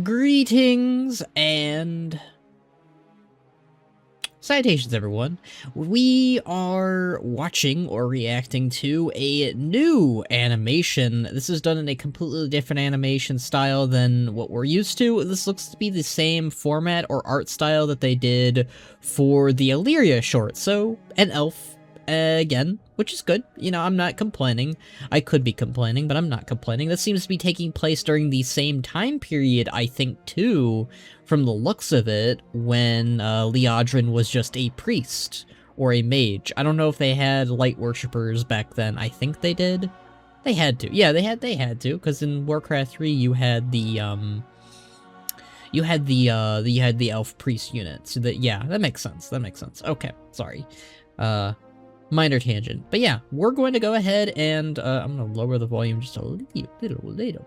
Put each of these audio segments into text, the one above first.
Greetings and salutations, everyone. We are watching or reacting to a new animation. This is done in a completely different animation style than what we're used to. This looks to be the same format or art style that they did for the Illyria short. So, an elf. Again, which is good. You know, I'm not complaining. I could be complaining, but I'm not complaining. This seems to be taking place during the same time period, I think, too, from the looks of it, when Liadrin was just a priest or a mage. I don't know if they had light worshippers back then. I think they did. They had to. Yeah, they had to, because in Warcraft 3 you had the elf priest unit. So that, yeah, that makes sense. That makes sense. Okay, sorry. Minor tangent. But yeah, we're going to go ahead and, I'm going to lower the volume just a little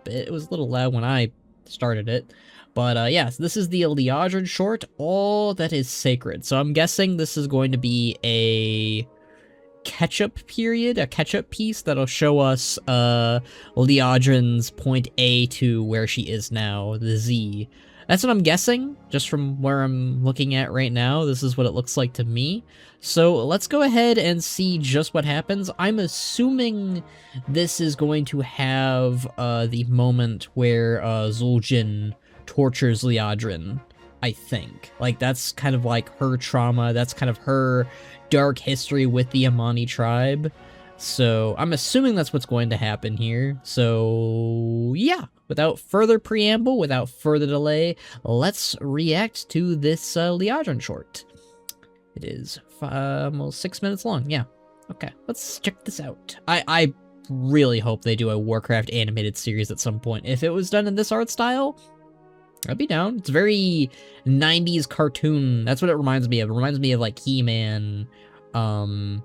bit. It was a little loud when I started it. But, yeah, so this is the Liadrin short, All That Is Sacred. So I'm guessing this is going to be a catch-up period, a catch-up piece that'll show us, Liadrin's point A to where she is now, the Z. That's what I'm guessing, just from where I'm looking at right now. This is what it looks like to me. So let's go ahead and see just what happens. I'm assuming this is going to have the moment where Zul'jin tortures Liadrin, I think. Like, that's kind of like her trauma. That's kind of her dark history with the Amani tribe. So I'm assuming that's what's going to happen here. So yeah, without further preamble, without further delay, let's react to this Liadrin short. It is almost 6 minutes long. Yeah. Okay, let's check this out. I really hope they do a Warcraft animated series at some point. If it was done in this art style, I'd be down. It's very 90s cartoon. That's what it reminds me of. It reminds me of like He-Man, Thundercats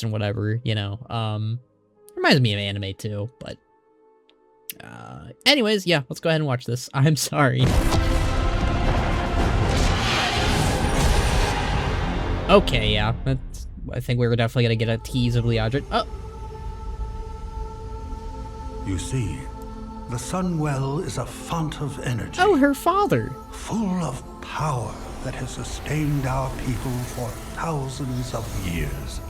and whatever, you know. Reminds me of anime too, but anyways, yeah, let's go ahead and watch this. I'm sorry. Okay, yeah, I think we were definitely gonna get a tease of Liadrin. Oh, you see, the Sunwell is a font of energy. Oh, her father. Full of power that has sustained our people for thousands of years.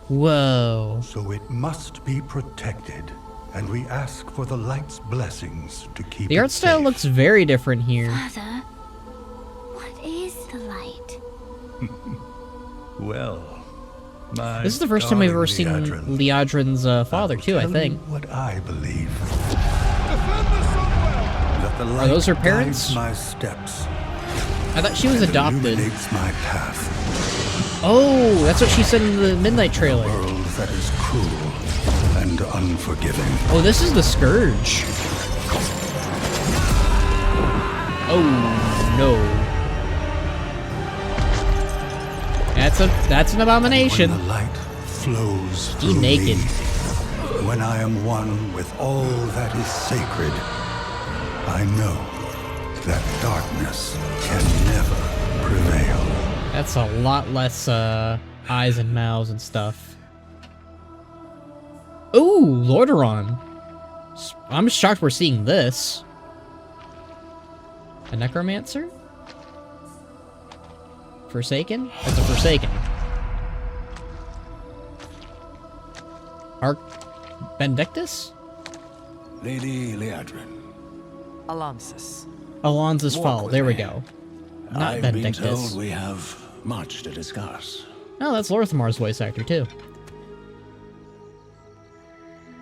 Whoa. So it must be protected, and we ask for the light's blessings to keep it The art style safe. looks very different here. Father, what is the light? Well, my This is the first time I've ever darling seen Liadrin, Liadrin's father, will too, I tell think. you what I believe. That the Are light those her parents? guides my steps. I thought she was and adopted. illuminates my path. Oh, that's what she said in the Midnight trailer. A world that is cruel and unforgiving. Oh, this is the Scourge. Oh, no. That's an abomination. When the light flows Be through naked. me, when I am one with all that is sacred, I know that darkness can never prevail. That's a lot less eyes and mouths and stuff. Ooh, Lordaeron. I'm shocked we're seeing this. A necromancer? Forsaken? That's a Forsaken. Arc Benedictus? Lady Liadrin. Alonsis. Alonso's Walk Fall. with There we me. go. Not I've been Benedictus. told we have much to discuss. Oh, that's Lorthamar's voice actor, too.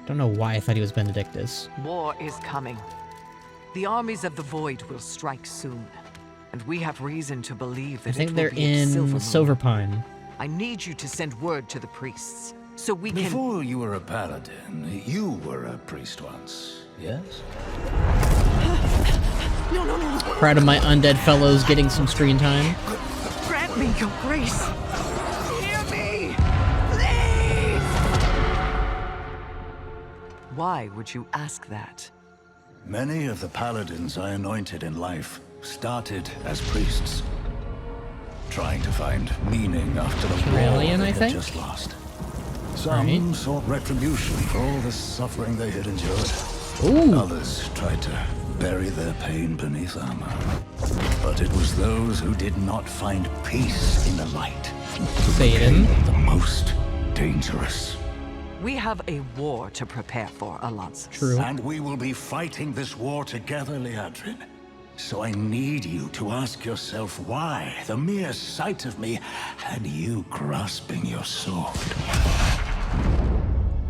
Don't know why I thought he was Benedictus. War is coming. The armies of the Void will strike soon. And we have reason to believe that I think it they're will be at in Silvermoon. Silverpine. I need you to send word to the priests, so we can... Before you were a paladin, you were a priest once, yes? No. Proud of my undead fellows getting some screen time. Grant me your grace. Hear me, please. Why would you ask that? Many of the paladins I anointed in life started as priests, trying to find meaning after the war Australian, they I had think? just lost. Some Right. sought retribution for all the suffering they had endured. Ooh. Others tried to bury their pain beneath armor. But it was those who did not find peace in the light who Satan. became the most dangerous. We have a war to prepare for, Alonso. True. And we will be fighting this war together, Liadrin. So I need you to ask yourself why the mere sight of me had you grasping your sword.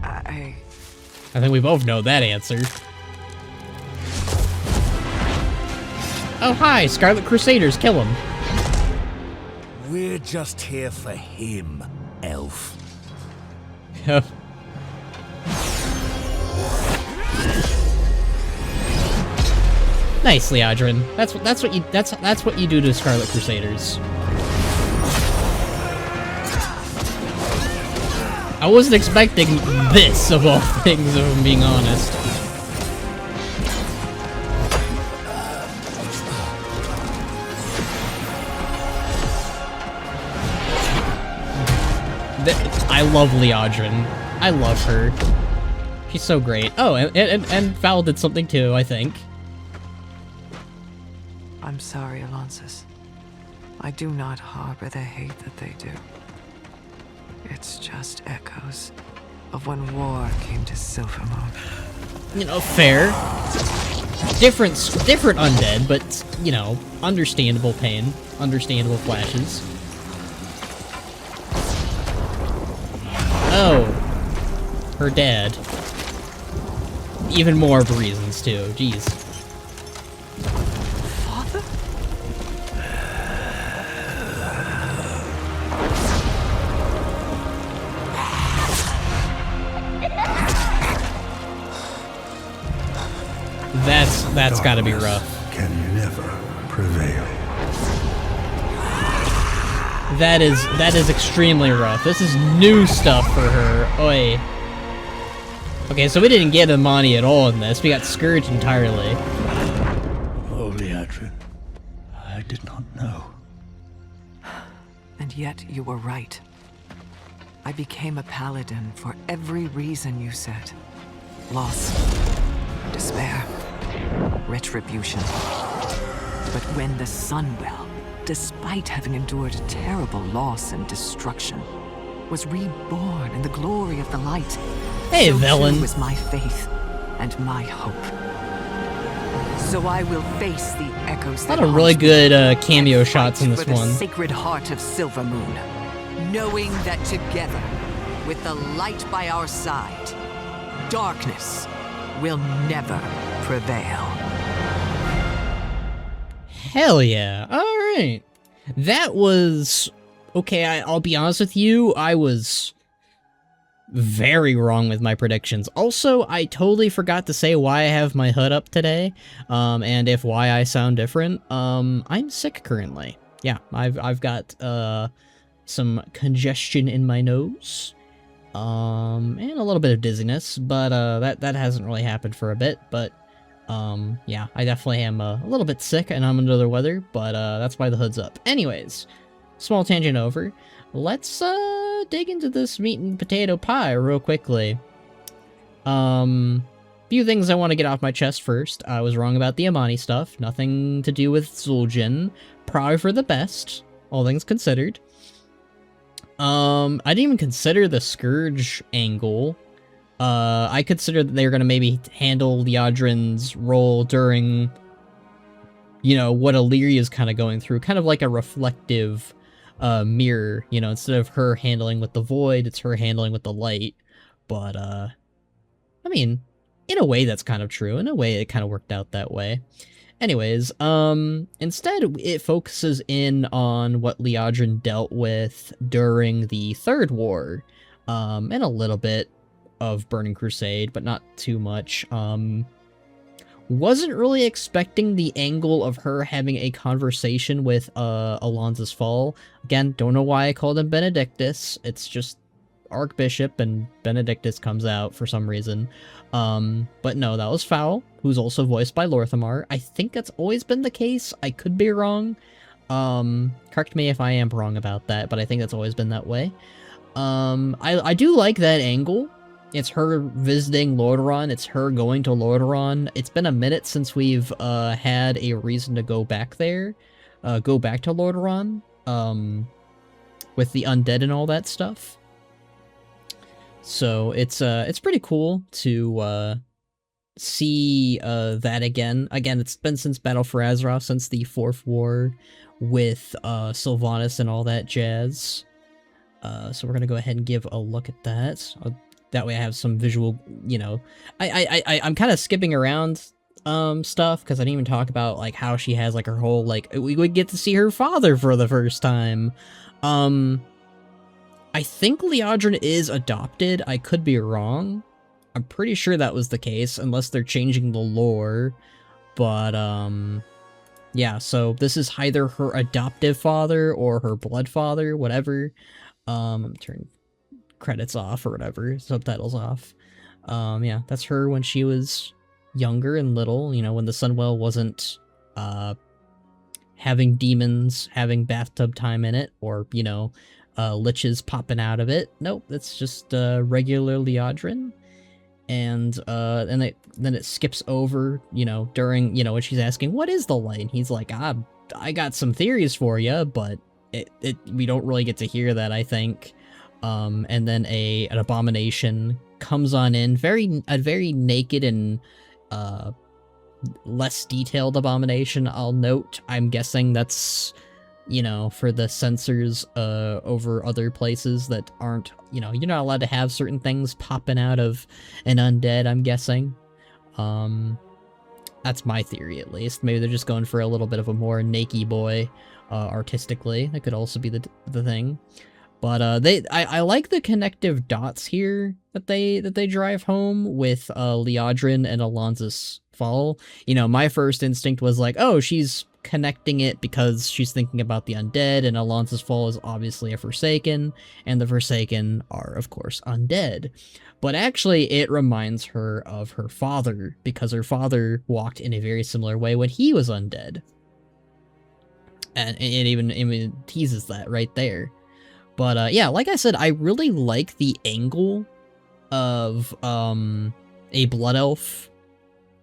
I think we both know that answer. Oh, hi, Scarlet Crusaders, kill him. We're just here for him, elf. Nice, Liadrin. That's what you do to Scarlet Crusaders. I wasn't expecting this of all things, if I'm being honest. I love Liadrin. I love her. She's so great. Oh, and Val did something too, I think. I'm sorry, Alonsis. I do not harbor the hate that they do. It's just echoes of when war came to Silvermoon. You know, fair. Different undead, but, you know, understandable pain. Understandable flashes. Oh. Her dad. Even more of reasons, too. Jeez. Father? That's gotta be rough. Can never prevail. That is extremely rough. This is new stuff for her. Oi. Okay, so we didn't get Imani at all in this. We got Scourge entirely. Oh, Liadrin, I did not know. And yet you were right. I became a paladin for every reason you said. Loss, despair, retribution. But when the Sunwell, despite having endured terrible loss and destruction, was reborn in the glory of the light, hey, so villain. too was my faith and my hope. So I will face the echoes A that lot of really haunt me good cameo and shots in fight this for the one. sacred heart of Silvermoon, knowing that together, with the light by our side, darkness will never prevail. Hell yeah. Alright. That was... Okay, I'll be honest with you, I was very wrong with my predictions. Also, I totally forgot to say why I have my hood up today, and if why I sound different. I'm sick currently. Yeah, I've got some congestion in my nose, and a little bit of dizziness, but that hasn't really happened for a bit. But yeah, I definitely am a little bit sick, and I'm under the weather. But that's why the hood's up. Anyways. Small tangent over. Let's dig into this meat and potato pie real quickly. Few things I want to get off my chest first. I was wrong about the Imani stuff. Nothing to do with Zul'jin. Probably for the best, all things considered. I didn't even consider the Scourge angle. I considered that they were going to maybe handle Liadrin's role during, you know, what Illyria's kind of going through. Kind of like a reflective mirror, you know, instead of her handling with the void, it's her handling with the light. But, I mean, in a way that's kind of true. In a way it kind of worked out that way. Anyways, instead it focuses in on what Liadrin dealt with during the Third War, and a little bit of Burning Crusade, but not too much. Wasn't really expecting the angle of her having a conversation with Alonso's Fall. Again, don't know why I called him Benedictus. It's just Archbishop and Benedictus comes out for some reason. But no, that was Foul, who's also voiced by Lorthamar. I think that's always been the case. I could be wrong. Correct me if I am wrong about that, but I think that's always been that way. I do like that angle. It's her visiting Lordaeron. It's her going to Lordaeron. It's been a minute since we've had a reason to go back there, go back to Lordaeron, with the undead and all that stuff. So it's pretty cool to see that again. Again, it's been since Battle for Azeroth, since the 4th War with Sylvanas and all that jazz. So we're gonna go ahead and give a look at that. That way I have some visual, you know, I'm kind of skipping around stuff because I didn't even talk about like how she has like her whole like we would get to see her father for the first time. I think Liadrin is adopted. I could be wrong. I'm pretty sure that was the case unless they're changing the lore. But yeah, so this is either her adoptive father or her blood father, whatever. Turn credits off or whatever, subtitles off. Yeah, that's her when she was younger and little, you know, when the Sunwell wasn't having demons having bathtub time in it, or, you know, liches popping out of it. Nope, it's just regular Liadrin. And then it skips over, you know, during, you know, when she's asking, what is the light? And he's like, I got some theories for you, but we don't really get to hear that, I think. And then an abomination comes on in, a very naked and less detailed abomination, I'll note. I'm guessing that's, you know, for the censors over other places that aren't, you know, you're not allowed to have certain things popping out of an undead, I'm guessing. That's my theory, at least. Maybe they're just going for a little bit of a more naked boy artistically. That could also be the thing. But I like the connective dots here that they drive home with Liadrin and Alonz's Fall. You know, my first instinct was like, oh, she's connecting it because she's thinking about the undead, and Alonz's Fall is obviously a Forsaken, and the Forsaken are, of course, undead. But actually, it reminds her of her father, because her father walked in a very similar way when he was undead. And it even teases that right there. But yeah, like I said, I really like the angle of a Blood Elf,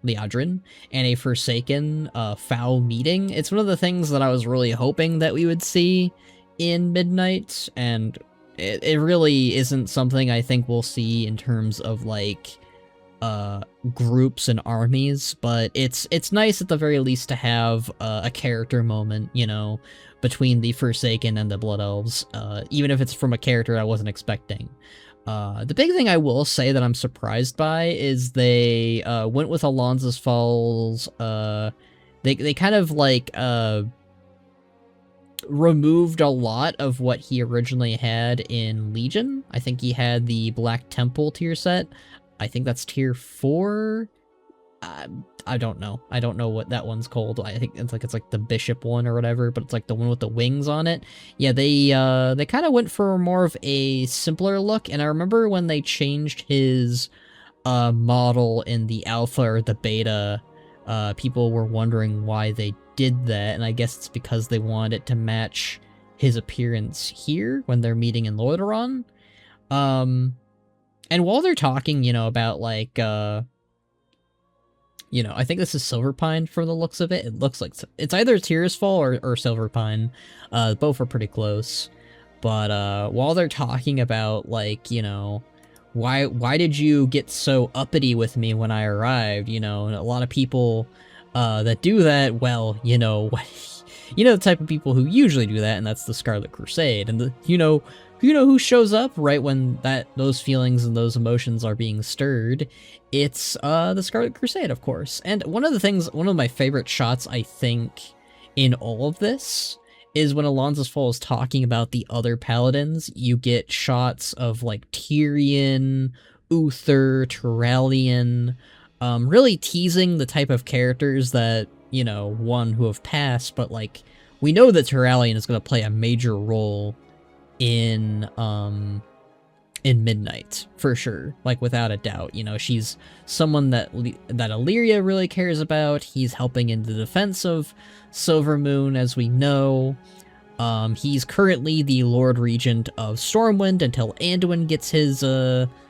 Liadrin, and a Forsaken foul meeting. It's one of the things that I was really hoping that we would see in Midnight, and it really isn't something I think we'll see in terms of like groups and armies, but it's nice at the very least to have a character moment, you know, between the Forsaken and the Blood Elves, even if it's from a character I wasn't expecting. The big thing I will say that I'm surprised by is they went with Alonz's Falls. They kind of like removed a lot of what he originally had in Legion. I think he had the Black Temple tier set. I think that's tier 4. I don't know. I don't know what that one's called. I think it's like the Bishop one or whatever, but it's like the one with the wings on it. Yeah, they kind of went for more of a simpler look, and I remember when they changed his model in the alpha or the beta, people were wondering why they did that, and I guess it's because they wanted it to match his appearance here when they're meeting in Lordaeron. And while they're talking, you know, about like you know, I think this is Silverpine from the looks of it. It looks like it's either Tearsfall or Silverpine. Both are pretty close. But while they're talking about, like, you know, why did you get so uppity with me when I arrived? You know, and a lot of people that do that, well, you know, the type of people who usually do that, and that's the Scarlet Crusade. And you know who shows up right when those feelings and those emotions are being stirred? It's the Scarlet Crusade, of course. And one of my favorite shots, I think, in all of this is when Alonz's Fall is talking about the other paladins. You get shots of like Tyrion, Uther, Turalyon, really teasing the type of characters that, you know, who have passed, but like we know that Turalyon is going to play a major role in Midnight, for sure, like without a doubt. You know, she's someone that Illyria really cares about. He's helping in the defense of Silvermoon, as we know. He's currently the Lord Regent of Stormwind until Anduin gets his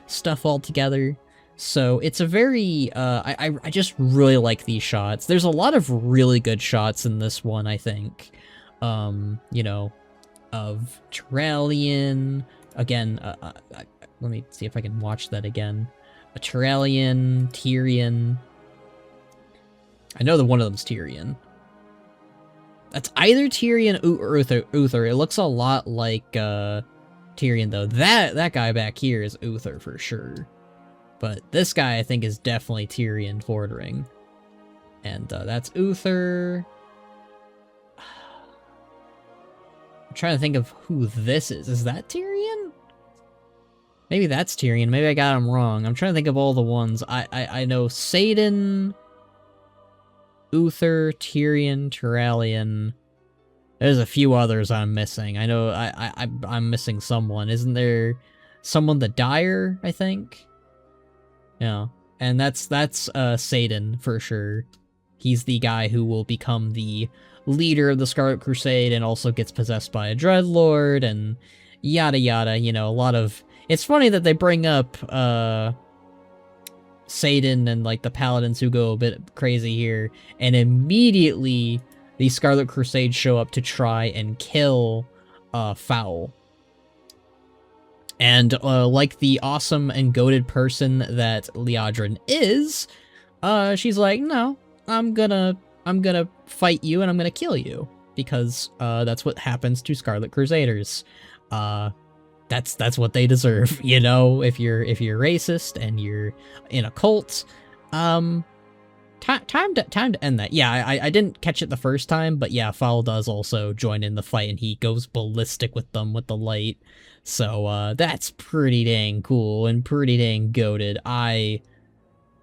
stuff all together. So it's a very, I just really like these shots. There's a lot of really good shots in this one, I think. You know, of Turalyon. Again, let me see if I can watch that again. A Turalyon, Tyrion. I know that one of them's Tyrion. That's either Tyrion or Uther. It looks a lot like Tyrion, though. That guy back here is Uther for sure. But this guy, I think, is definitely Tyrion Fordring. And that's Uther. I'm trying to think of who this is. Is that Tyrion? Maybe that's Tyrion. Maybe I got him wrong. I'm trying to think of all the ones. I know Satan, Uther, Tyrion, Turalyon. There's a few others I'm missing. I know I'm missing someone. Isn't there someone the Dire, I think? Yeah. And that's Satan for sure. He's the guy who will become the leader of the Scarlet Crusade and also gets possessed by a Dreadlord and yada yada, you know, a lot of... It's funny that they bring up Satan and like the Paladins who go a bit crazy here, and immediately the Scarlet Crusade show up to try and kill Foul. And like the awesome and goated person that Liadrin is, she's like, no, I'm gonna fight you and I'm gonna kill you, because that's what happens to Scarlet Crusaders. That's what they deserve, you know. If you're racist and you're in a cult, time to end that. Yeah, I didn't catch it the first time, but yeah, Foul does also join in the fight and he goes ballistic with them with the light. So that's pretty dang cool and pretty dang goated. A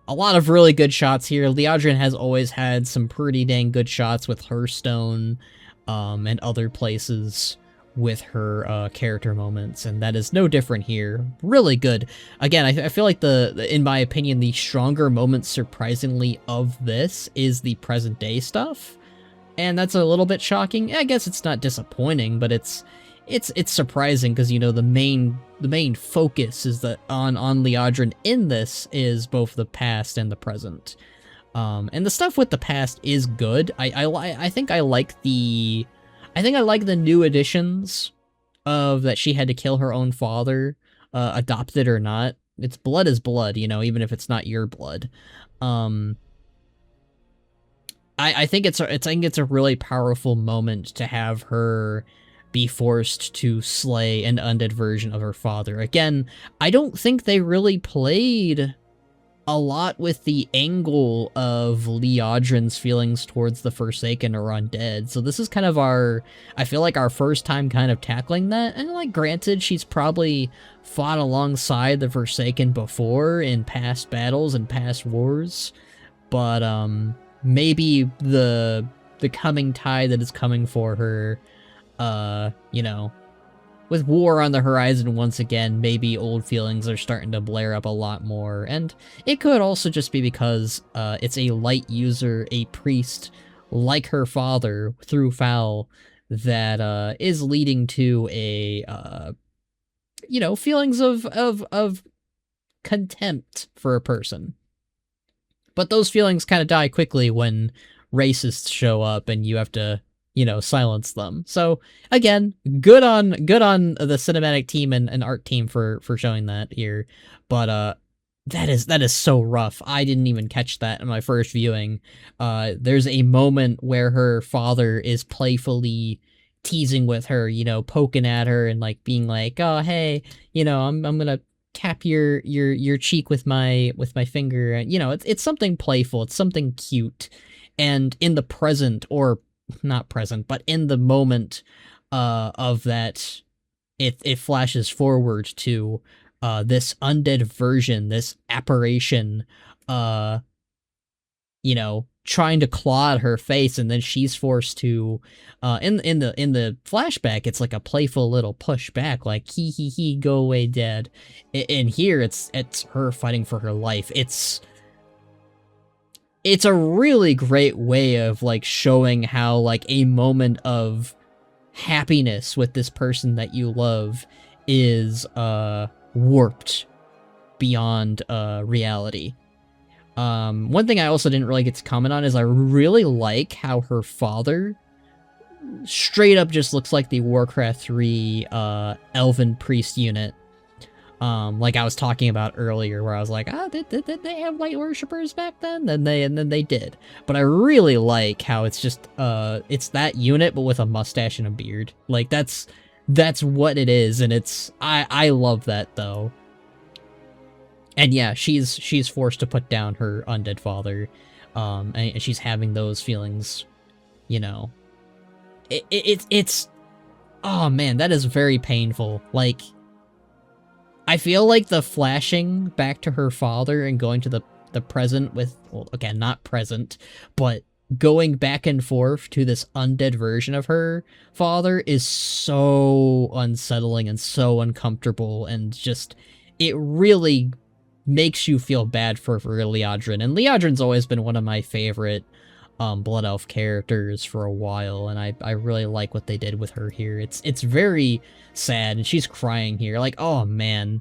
lot of really good shots here. Liadrin has always had some pretty dang good shots with Hearthstone and other places with her character moments, and that is no different here. Really good. Again, I feel like in my opinion, the stronger moments, surprisingly, of this is the present day stuff, and that's a little bit shocking. I guess it's not disappointing, but it's surprising because, you know, the main focus is that on Liadrin in this is both the past and the present, and the stuff with the past is good. I think I like the new additions of that she had to kill her own father, adopted or not. It's blood is blood, you know, even if it's not your blood. I think it's a really powerful moment to have her be forced to slay an undead version of her father. Again, I don't think they really played a lot with the angle of Liadrin's feelings towards the Forsaken or undead. So this is kind of I feel like our first time kind of tackling that. And like, granted, she's probably fought alongside the Forsaken before in past battles and past wars, but maybe the coming tide that is coming for her, you know, with war on the horizon once again, maybe old feelings are starting to blare up a lot more. And it could also just be because it's a light user, a priest like her father through Foul, that is leading to a you know, feelings of contempt for a person. But those feelings kind of die quickly when racists show up and you have to, you know, silence them. So again, good on the cinematic team and art team for showing that here. But that is so rough. I didn't even catch that in my first viewing. There's a moment where her father is playfully teasing with her, you know, poking at her and like being like, "Oh, hey, you know, I'm gonna tap your cheek with my finger." And, you know, it's something playful, it's something cute. And in the present, or not present, but in the moment of that, it flashes forward to this undead version, this apparition, you know, trying to claw at her face, and then she's forced to, in the flashback, it's like a playful little pushback, like he, go away, Dad. And here, it's her fighting for her life. It's a really great way of like showing how like a moment of happiness with this person that you love is warped beyond reality. One thing I also didn't really get to comment on is I really like how her father straight up just looks like the Warcraft 3 elven priest unit. Like I was talking about earlier, where I was like, did they have light worshippers back then? And then they did. But I really like how it's just it's that unit but with a mustache and a beard. Like that's what it is, and I love that though. And yeah, she's forced to put down her undead father, and she's having those feelings, you know. It's oh man, that is very painful. Like, I feel like the flashing back to her father and going to the present with, well, again, not present, but going back and forth to this undead version of her father is so unsettling and so uncomfortable, and just, it really makes you feel bad for Liadrin. And Liadrin's always been one of my favorite Blood Elf characters for a while, and I really like what they did with her here. It's very sad, and she's crying here. Like, oh man,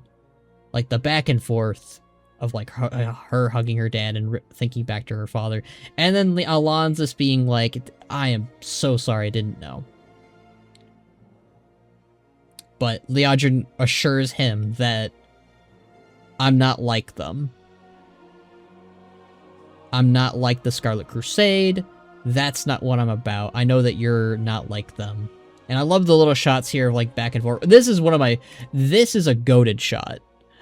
like the back and forth of like her hugging her dad and thinking back to her father, and then Alonsis being like, I am so sorry, I didn't know. But Liadrin assures him that I'm not like them. I'm not like the Scarlet Crusade. That's not what I'm about. I know that you're not like them. And I love the little shots here of like back and forth. This is this is a goated shot.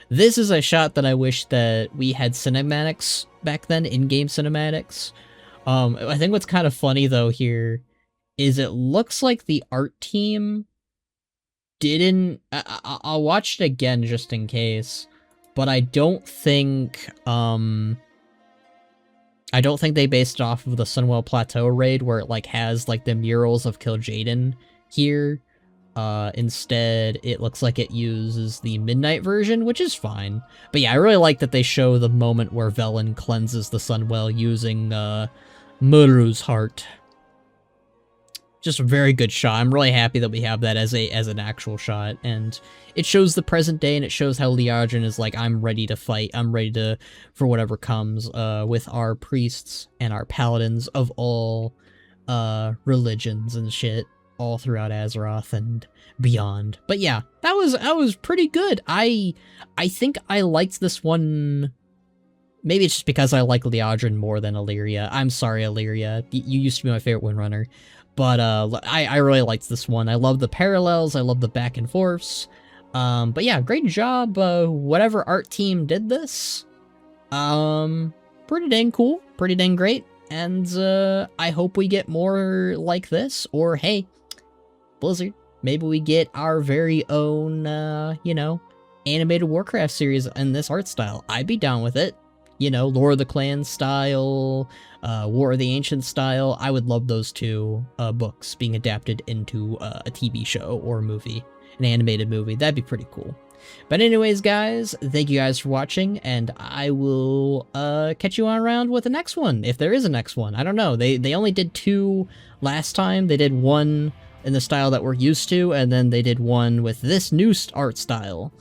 This is a shot that I wish that we had cinematics back then, in-game cinematics. I think what's kind of funny though here is it looks like the art team didn't... I'll watch it again just in case, but I don't think they based it off of the Sunwell Plateau raid where it like has like the murals of Kil'jaeden here. Instead, it looks like it uses the Midnight version, which is fine. But yeah, I really like that they show the moment where Velen cleanses the Sunwell using Muru's heart. Just a very good shot. I'm really happy that we have that as an actual shot, and it shows the present day, and it shows how Liadrin is like, I'm ready to fight. I'm ready for whatever comes with our priests and our paladins of all religions and shit, all throughout Azeroth and beyond. But yeah, that was pretty good. I think I liked this one. Maybe it's just because I like Liadrin more than Illyria. I'm sorry, Illyria. You used to be my favorite Windrunner. But I really liked this one. I love the parallels. I love the back and forths. But yeah, great job. Whatever art team did this. Pretty dang cool. Pretty dang great. And I hope we get more like this. Or hey, Blizzard, maybe we get our very own, you know, animated Warcraft series in this art style. I'd be down with it. You know, Lore of the Clans style, War of the Ancients style. I would love those two books being adapted into a TV show or a movie, an animated movie. That'd be pretty cool. But anyways, guys, thank you guys for watching, and I will catch you on around with the next one, if there is a next one. I don't know. They only did 2 last time. They did one in the style that we're used to, and then they did one with this new art style,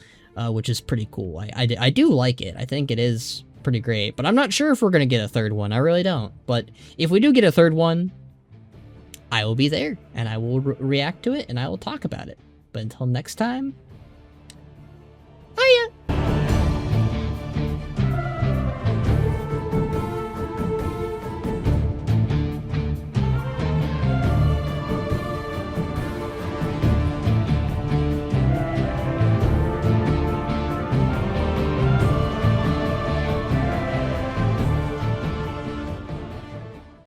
which is pretty cool. I do like it. I think it is pretty great, but I'm not sure if we're gonna get a third one. I really don't. But if we do get a third one, I will be there, and I will react to it, and I will talk about it. But until next time,